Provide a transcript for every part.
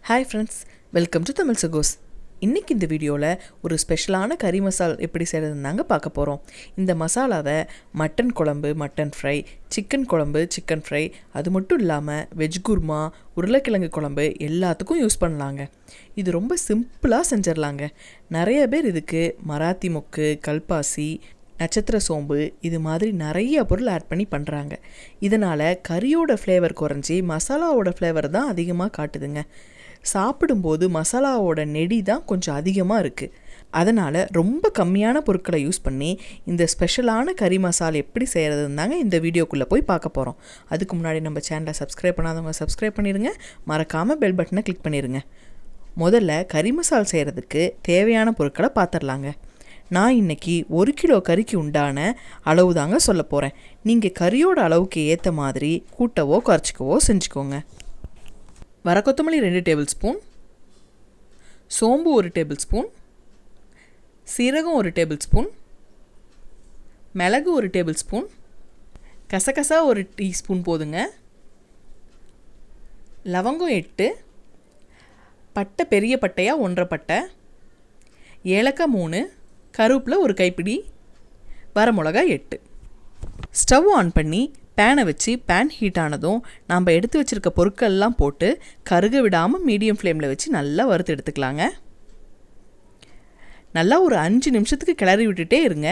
Hi friends, welcome to Tamil சகோஸ். இன்றைக்கி இந்த வீடியோவில் ஒரு ஸ்பெஷலான கறி மசால் எப்படி செய்கிறதுன்னு தாங்க பார்க்க போகிறோம். இந்த மசாலாவை மட்டன் குழம்பு, மட்டன் ஃப்ரை, சிக்கன் குழம்பு, சிக்கன் ஃப்ரை, அது மட்டும் இல்லாமல் வெஜ் குருமா, உருளைக்கிழங்கு குழம்பு எல்லாத்துக்கும் யூஸ் பண்ணலாங்க. இது ரொம்ப சிம்பிளாக செஞ்சிடலாங்க. நிறைய பேர் இதுக்கு மராத்தி மொக்கு, கல்பாசி, நட்சத்திர சோம்பு இது மாதிரி நிறைய பொருள் ஆட் பண்ணி பண்ணுறாங்க. இதனால் கறியோட ஃப்ளேவர் குறைஞ்சி மசாலாவோட ஃப்ளேவர் தான் அதிகமாக காட்டுதுங்க. சாப்பிடும்போது மசாலாவோட நெடி தான் கொஞ்சம் அதிகமாக இருக்குது. அதனால் ரொம்ப கம்மியான பொருட்களை யூஸ் பண்ணி இந்த ஸ்பெஷலான கறி மசாலா எப்படி செய்கிறதுன்னு தாங்க இந்த வீடியோக்குள்ளே போய் பார்க்க போகிறோம். அதுக்கு முன்னாடி நம்ம சேனலை சப்ஸ்கிரைப் பண்ணாதவங்க சப்ஸ்கிரைப் பண்ணிடுங்க, மறக்காமல் பெல் பட்டனை கிளிக் பண்ணிடுங்க. முதல்ல கறி மசாலா செய்கிறதுக்கு தேவையான பொருட்களை பார்த்துடலாங்க. நான் இன்றைக்கி 1 கிலோ கறிக்கு உண்டான அளவு தாங்க சொல்ல போகிறேன். நீங்கள் கறியோட அளவுக்கு ஏற்ற மாதிரி கூட்டவோ குறைச்சிக்கவோ செஞ்சுக்கோங்க. வர கொத்தமல்லி 2 டேபிள் ஸ்பூன், சோம்பு 1 டேபிள் ஸ்பூன், சீரகம் 1 டேபிள் ஸ்பூன், மிளகு 1 டேபிள் ஸ்பூன், கசகசா 1 டீஸ்பூன் போதுங்க, லவங்கம் 8, பட்டை பெரிய பட்டையாக 1.5 பட்டை, ஏலக்காய் 3, கருவேப்பிலை 1 கைப்பிடி, வரமிளகாய் 8. ஸ்டவ் ஆன் பண்ணி பேனை வச்சு பேன் ஹீட் ஆனதும் நாம் எடுத்து வச்சுருக்க பொருட்கள்லாம் போட்டு கருக விடாமல் மீடியம் ஃப்ளேமில் வச்சு நல்லா வறுத்து எடுத்துக்கலாங்க. நல்லா ஒரு 5 நிமிஷத்துக்கு கிளறி விட்டுட்டே இருங்க.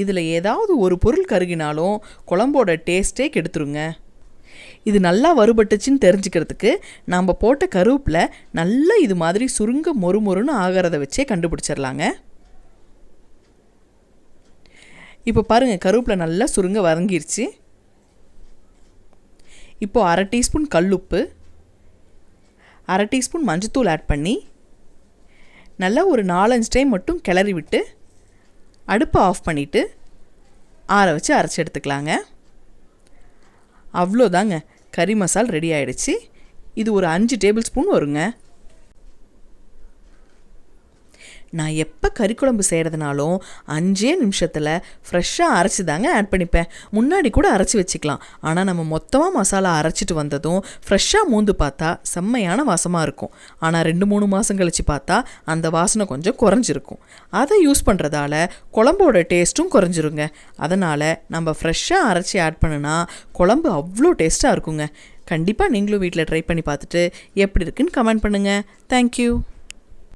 இதில் ஏதாவது ஒரு பொருள் கருகினாலும் குழம்போட டேஸ்ட்டே கெடுத்துருங்க. இது நல்லா வறுபட்டுச்சின்னு தெரிஞ்சுக்கிறதுக்கு நாம் போட்ட கருவேப்பிலை நல்லா இது மாதிரி சுருங்க மொறுமொறுன்னு ஆகிறத வச்சே கண்டுபிடிச்சிடலாங்க. இப்போ பாருங்கள், கருவேப்பிலை நல்லா சுருங்க வதங்கிருச்சு. இப்போது 1/2 டீஸ்பூன் கல்லுப்பு, 1/2 டீஸ்பூன் மஞ்சத்தூள் ஆட் பண்ணி நல்லா ஒரு 4-5 டைம் மட்டும் கிளறி விட்டு அடுப்பை ஆஃப் பண்ணிவிட்டு ஆற வச்சு அரைச்சி எடுத்துக்கலாங்க. அவ்வளோதாங்க, கறி மசால் ரெடி ஆகிடுச்சு. இது ஒரு 5 டேபிள் ஸ்பூன் வருங்க. நான் எப்போ கறி குழம்பு செய்கிறதுனாலும் 5 நிமிஷத்தில் ஃப்ரெஷ்ஷாக அரைச்சி தாங்க ஆட் பண்ணிப்பேன். முன்னாடி கூட அரைச்சி வச்சுக்கலாம். ஆனால் நம்ம மொத்தமாக மசாலா அரைச்சிட்டு வந்ததும் ஃப்ரெஷ்ஷாக மூந்து பார்த்தா செம்மையான வாசமாக இருக்கும். ஆனால் 2-3 மாதம் கழித்து பார்த்தா அந்த வாசனை கொஞ்சம் குறைஞ்சிருக்கும். அதை யூஸ் பண்ணுறதால குழம்போட டேஸ்ட்டும் குறைஞ்சிருங்க. அதனால் நம்ம ஃப்ரெஷ்ஷாக அரைச்சி ஆட் பண்ணுனா குழம்பு அவ்வளோ டேஸ்ட்டாக இருக்குங்க. கண்டிப்பாக நீங்களும் வீட்டில் ட்ரை பண்ணி பார்த்துட்டு எப்படி இருக்குன்னு கமெண்ட் பண்ணுங்கள். தேங்க்யூ.